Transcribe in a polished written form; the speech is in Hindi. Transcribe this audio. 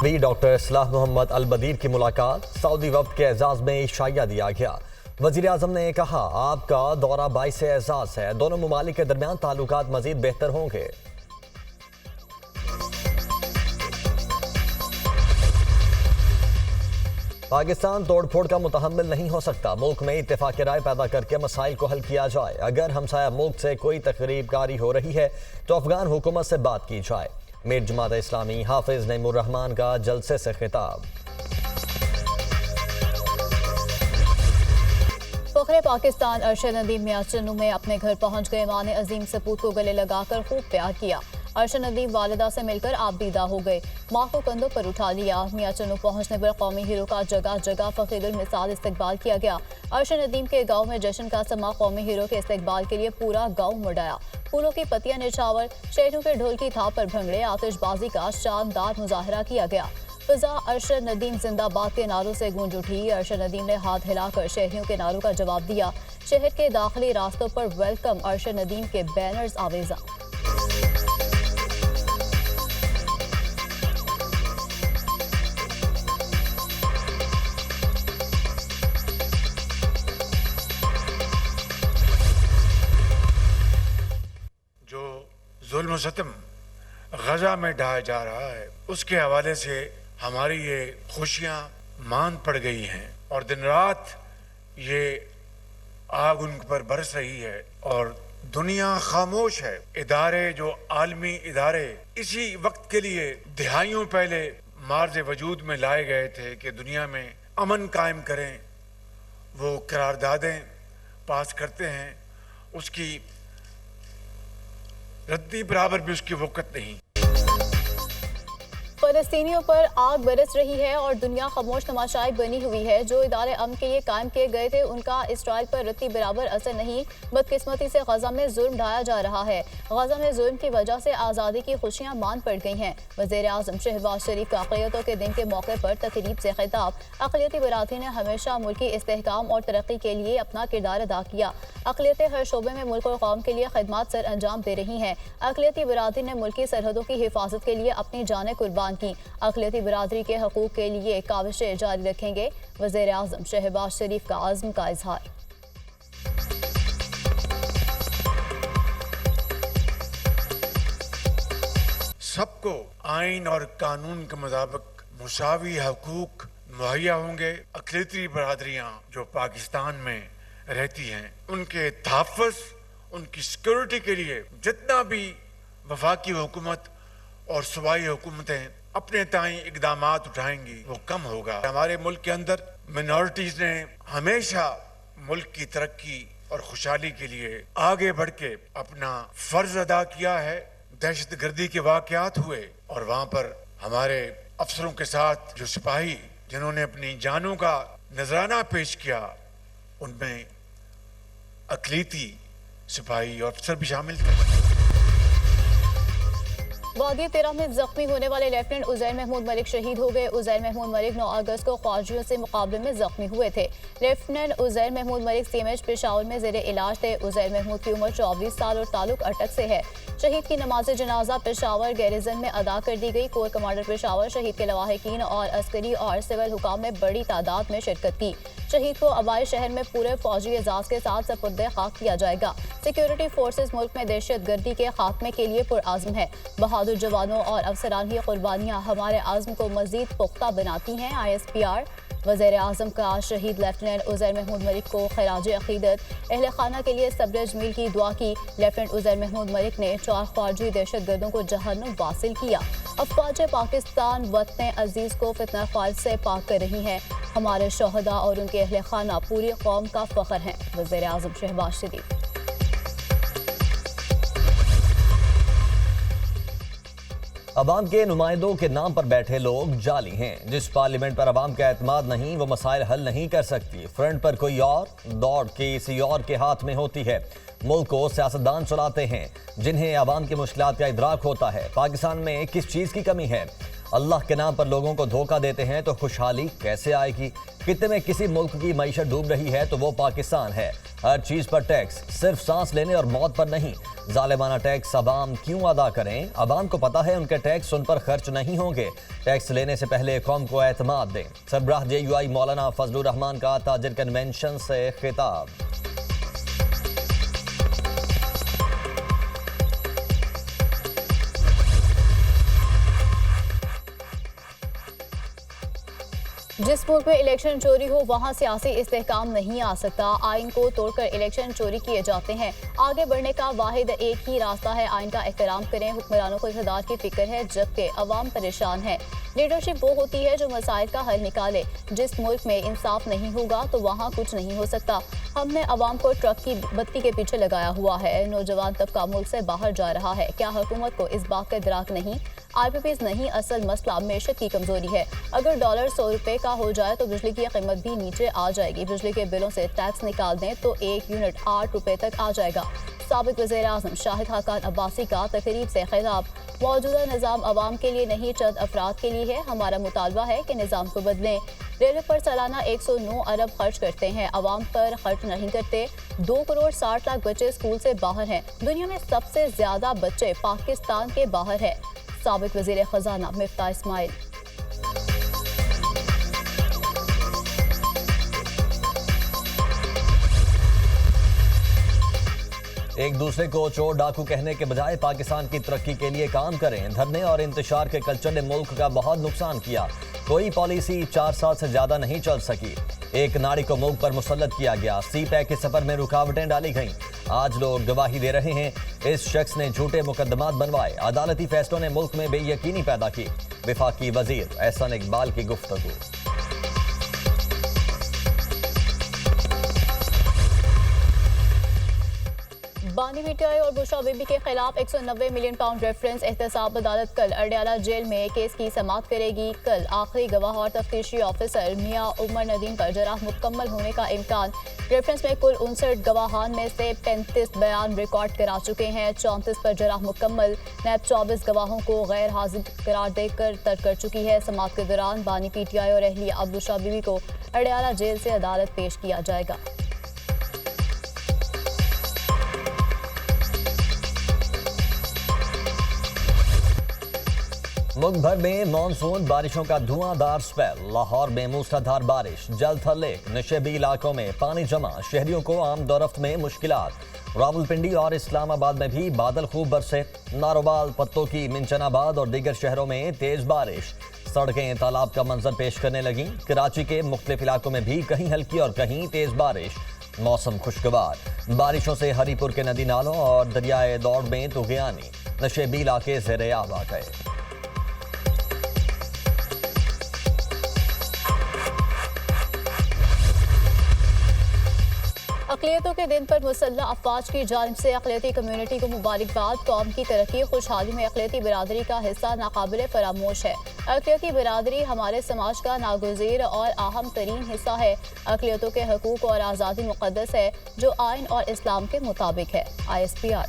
भी डॉक्टर सलाह मोहम्मद अल बदीर की मुलाकात सऊदी वफ्द के एजाज में शाइया दिया गया। वजीर आजम ने कहा, आपका दौरा बाइस एजाज है, दोनों मुमालिक के दरमियान ताल्लुकात मजीद बेहतर होंगे। पाकिस्तान तोड़फोड़ का मुतहम्मिल नहीं हो सकता, मुल्क में इत्तेफाक राय पैदा करके मसाइल को हल किया जाए। अगर हमसाया मुल्क से कोई तकरीबकारी हो रही है तो अफगान हुकूमत से बात की जाए। मीर जमात इस्लामी हाफिज नईमुर रहमान का जलसे से खिताब। फखरे पाकिस्तान अरशद नदीम मियां चन्नू में अपने घर पहुंच गए। मां ने अजीम सपूत को गले लगाकर खूब प्यार किया। अरशद नदीम वालिदा से मिलकर आबदीदा हो गए, मां को कंधों पर उठा लिया। मियां चन्नू पहुंचने पर कौमी हीरो का जगह जगह फकीरुल मिसाल इस्तकबाल किया गया। अरशद नदीम के गांव में जश्न का समा कौमी हीरो के इस्तकबाल के लिए पूरा गांव मुड़ाया। फूलों की पत्तियां निछावर, शहरों के ढोल की थाप पर भंगड़े, आतिशबाजी का शानदार मुजाहरा किया गया। फिजा अरशद नदीम जिंदाबाद के नारों से गूंज उठी। अरशद नदीम ने हाथ हिलाकर शहरियों के नारों का जवाब दिया। शहर के दाखिली रास्तों पर वेलकम अरशद नदीम के बैनर्स आवेजा। जुल्म सितम गजा में ढाया जा रहा है, उसके हवाले से हमारी ये खुशियां मान पड़ गई हैं और दिन रात ये आग उन पर बरस रही है और दुनिया खामोश है। इदारे जो आलमी इदारे इसी वक्त के लिए दिहाइयों पहले मार्ज वजूद में लाए गए थे कि दुनिया में अमन कायम करें, वो करारदादें पास करते हैं, उसकी रद्दी बराबर भी उसकी वक़्त नहीं। फलस्तीनियों पर आग बरस रही है और दुनिया खामोश तमाशाई बनी हुई है। जो इदारे अमन के लिए कायम किए गए थे उनका इसराइल पर रत्ती बराबर असर नहीं। बदकिस्मती से गजा में जुल्म ढाया जा रहा है। गजा में जुल्म की वजह से आज़ादी की खुशियां मान पड़ गई हैं। वज़ीर आज़म शहबाज शरीफ का अक़लियतों के दिन के मौके पर तकरीब से खिताब। अक़लियती बरादरी ने हमेशा मुल्की इस्तेहकाम और तरक्की के लिए अपना किरदार अदा किया। अक़लियतें हर शोबे में मुल्क और कौम के लिए खिदमत सर अंजाम दे रही हैं। अक़लियती बरादरी ने मुल्की सरहदों की हिफाजत के लिए अपनी जानें कुर्बान की। अक़लियती बरादरी के हकूक़ के लिए काविशें जारी रखेंगे। वज़ीर आज़म शहबाज शरीफ का आज़म का इजहार। सबको आइन और कानून के मुताबिक मुसावी हकूक मुहैया होंगे। अक़लियती बरादरियां जो पाकिस्तान में रहती हैं उनके तहफ़्फ़ुज़, उनकी सिक्योरिटी के लिए जितना भी वफाकी हुकूमत और सूबाई हुकूमतें अपने ताई इक़दामात उठाएंगी वो कम होगा। हमारे मुल्क के अंदर मिनॉरिटीज़ ने हमेशा मुल्क की तरक्की और खुशहाली के लिए आगे बढ़ के अपना फर्ज अदा किया है। दहशत गर्दी के वाक़यात हुए और वहाँ पर हमारे अफसरों के साथ जो सिपाही जिन्होंने अपनी जानों का नजराना पेश किया उनमें अक़लियती सिपाही और अफसर भी शामिल थे। वादी तेरह में जख्मी होने वाले लेफ्टिनेंट उज़ैर महमूद मलिक शहीद हो गए। उज़ैर महमूद मलिक 9 अगस्त को ख्वाजियों से मुकाबले में जख्मी हुए थे। लेफ्टिनेंट उज़ैर महमूद मलिक CMH पेशावर में ज़ेरे इलाज थे। उज़ैर महमूद की उम्र 24 साल और ताल्लुक अटक से है। शहीद की नमाज जनाजा पेशावर गैरिजन में अदा कर दी गई। कोर कमांडर पेशावर शहीद के लवाहिकीन और अस्करी और सिविल हुकाम ने बड़ी तादाद में शिरकत की। शहीद को अबाई शहर में पूरे फौजी एजाज के साथ सपुर्दे खाक किया जाएगा। सिक्योरिटी फोर्सेज मुल्क में दहशत गर्दी के खात्मे के लिए पुरआज़म है। बहादुर जवानों और अफसरान की कुर्बानियां हमारे आज़म को मजीद पुख्ता बनाती हैं। ISPR वज़ीर आज़म का शहीद लेफ्टिनेंट उज़ैर महमूद मलिक को खराज अक़ीदत। अहले खाना के लिए सब्र जमील की दुआ की। लेफ्टिनेंट उज़ैर महमूद मलिक ने 4 ख्वाजी दहशत गर्दों को जहन्नुम वासिल किया। अफ़वाज पाकिस्तान वतन अजीज़ को फितना ख्वाज से पाक कर रही हैं। हमारे शोहदा और उनके अहले खाना पूरी कौम का फ़ख्र हैं। वज़ीर आज़म शहबाज शरीफ। अवाम के नुमाइंदों के नाम पर बैठे लोग जाली हैं। जिस पार्लियामेंट पर अवाम का एतमाद नहीं वो मसाइल हल नहीं कर सकती। फ्रंट पर कोई और, दौड़ किसी और के हाथ में होती है। मुल्क को सियासतदान चलाते हैं जिन्हें अवाम की मुश्किलात का इदराक होता है। पाकिस्तान में किस चीज़ की कमी है? अल्लाह के नाम पर लोगों को धोखा देते हैं तो खुशहाली कैसे आएगी? खित्ते में किसी मुल्क की मईशत डूब रही है तो वो पाकिस्तान है। हर चीज पर टैक्स, सिर्फ सांस लेने और मौत पर नहीं। जालिमाना टैक्स अवाम क्यों अदा करें? अवाम को पता है उनके टैक्स उन पर खर्च नहीं होंगे। टैक्स लेने से पहले कौम को एतमाद दें। सरबराह JUI मौलाना फजलुर रहमान का ताजिर कन्वेंशन से खिताब। जिस मुल्क में इलेक्शन चोरी हो वहां सियासी इस्तेहकाम नहीं आ सकता। आइन को तोड़कर इलेक्शन चोरी किए जाते हैं। आगे बढ़ने का वाहिद एक ही रास्ता है, आइन का एहतराम करें। हुक्मरानों को इक़्तिदार की फिक्र है जबकि अवाम परेशान है। लीडरशिप वो होती है जो मसाइल का हल निकाले। जिस मुल्क में इंसाफ नहीं होगा तो वहाँ कुछ नहीं हो सकता। हमने अवाम को ट्रक की बत्ती के पीछे लगाया हुआ है। नौजवान तबका मुल्क से बाहर जा रहा है। क्या हुकूमत को इस बात का इदराक नहीं? IPPs नहीं, असल मसला मेशत की कमजोरी है। अगर डॉलर 100 रुपए का हो जाए तो बिजली की कीमत भी नीचे आ जाएगी। बिजली के बिलों से टैक्स निकाल दें तो 1 यूनिट 8 रुपए तक आ जाएगा। साबिक वज़ीर आज़म शाहिद खाकान अब्बासी का तकरीब से खिताब। मौजूदा निज़ाम अवाम के लिए नहीं, चंद अफराद के लिए है। हमारा मुतालबा है कि निज़ाम को बदलें। रेलवे पर सालाना 109 अरब खर्च करते हैं, अवाम पर खर्च नहीं करते। 2 करोड़ 60 लाख बच्चे स्कूल से बाहर हैं। दुनिया में सबसे ज्यादा बच्चे पाकिस्तान के बाहर हैं। साबिक वज़ीर खजाना मिफ्ता इस्माइल। एक दूसरे को चोर डाकू कहने के बजाय पाकिस्तान की तरक्की के लिए काम करें। धरने और इंतशार के कल्चर ने मुल्क का बहुत नुकसान किया। कोई पॉलिसी 4 साल से ज्यादा नहीं चल सकी। एक नारी को मुल्क पर मुसल्लत किया गया। CPAC के सफर में रुकावटें डाली गईं। आज लोग गवाही दे रहे हैं। इस शख्स ने झूठे मुकदमात बनवाए। अदालती फैसलों ने मुल्क में बेयकीनी पैदा की। वफाकी वजीर एहसान इकबाल की गुफ्तगू। बानी PTI और बुशरा बीबी के खिलाफ 190 मिलियन पाउंड रेफरेंस एहतसाब अदालत कल अडयाला जेल में केस की समाअत करेगी। कल आखिरी गवाह और तफ्तीशी ऑफिसर मियां उमर नदीम पर जराह मुकम्मल होने का इम्कान। रेफरेंस में कुल 59 गवाहान में से 35 बयान रिकॉर्ड करा चुके हैं। 34 पर जराह मुकम्मल। नैब 24 गवाहों को गैर हाजिर करार देकर तर्क कर चुकी है। समाअत के दौरान बानी PTI और अहलिया अब बुशरा बीबी को अडयाला जेल से अदालत पेश किया जाएगा। मुल्क भर में मानसून बारिशों का धुआंधार स्पेल। लाहौर में मूसलाधार बारिश, जल थल्ले, नशेबी इलाकों में पानी जमा, शहरियों को आमदोरफ्त में मुश्किलात। रावलपिंडी और इस्लामाबाद में भी बादल खूब बरसे। नारोवाल, पत्तों की, मिंचनाबाद और दीगर शहरों में तेज बारिश। सड़कें तालाब का मंजर पेश करने लगीं। कराची के मुख्तलिफ इलाकों में भी कहीं हल्की और कहीं तेज बारिश। मौसम खुशगवार। बारिशों से हरीपुर के नदी नालों और दरियाए दौड़ में तुगयानी। नशेबी इलाके ज़ेर-ए-आब आ गए। अक़लियतों के दिन पर मुसल्लह अफवाज की जानिब से अक़लियती कम्यूनिटी को मुबारकबाद। कौम की तरक्की खुशहाली में अक़लियती बिरादरी का हिस्सा नाकाबिले फरामोश है। अक़लियती बिरादरी हमारे समाज का नागुज़ीर और अहम तरीन हिस्सा है। अक़लियतों के हकूक़ और आज़ादी मुक़द्दस है जो आइन और इस्लाम के मुताबिक है। ISPR।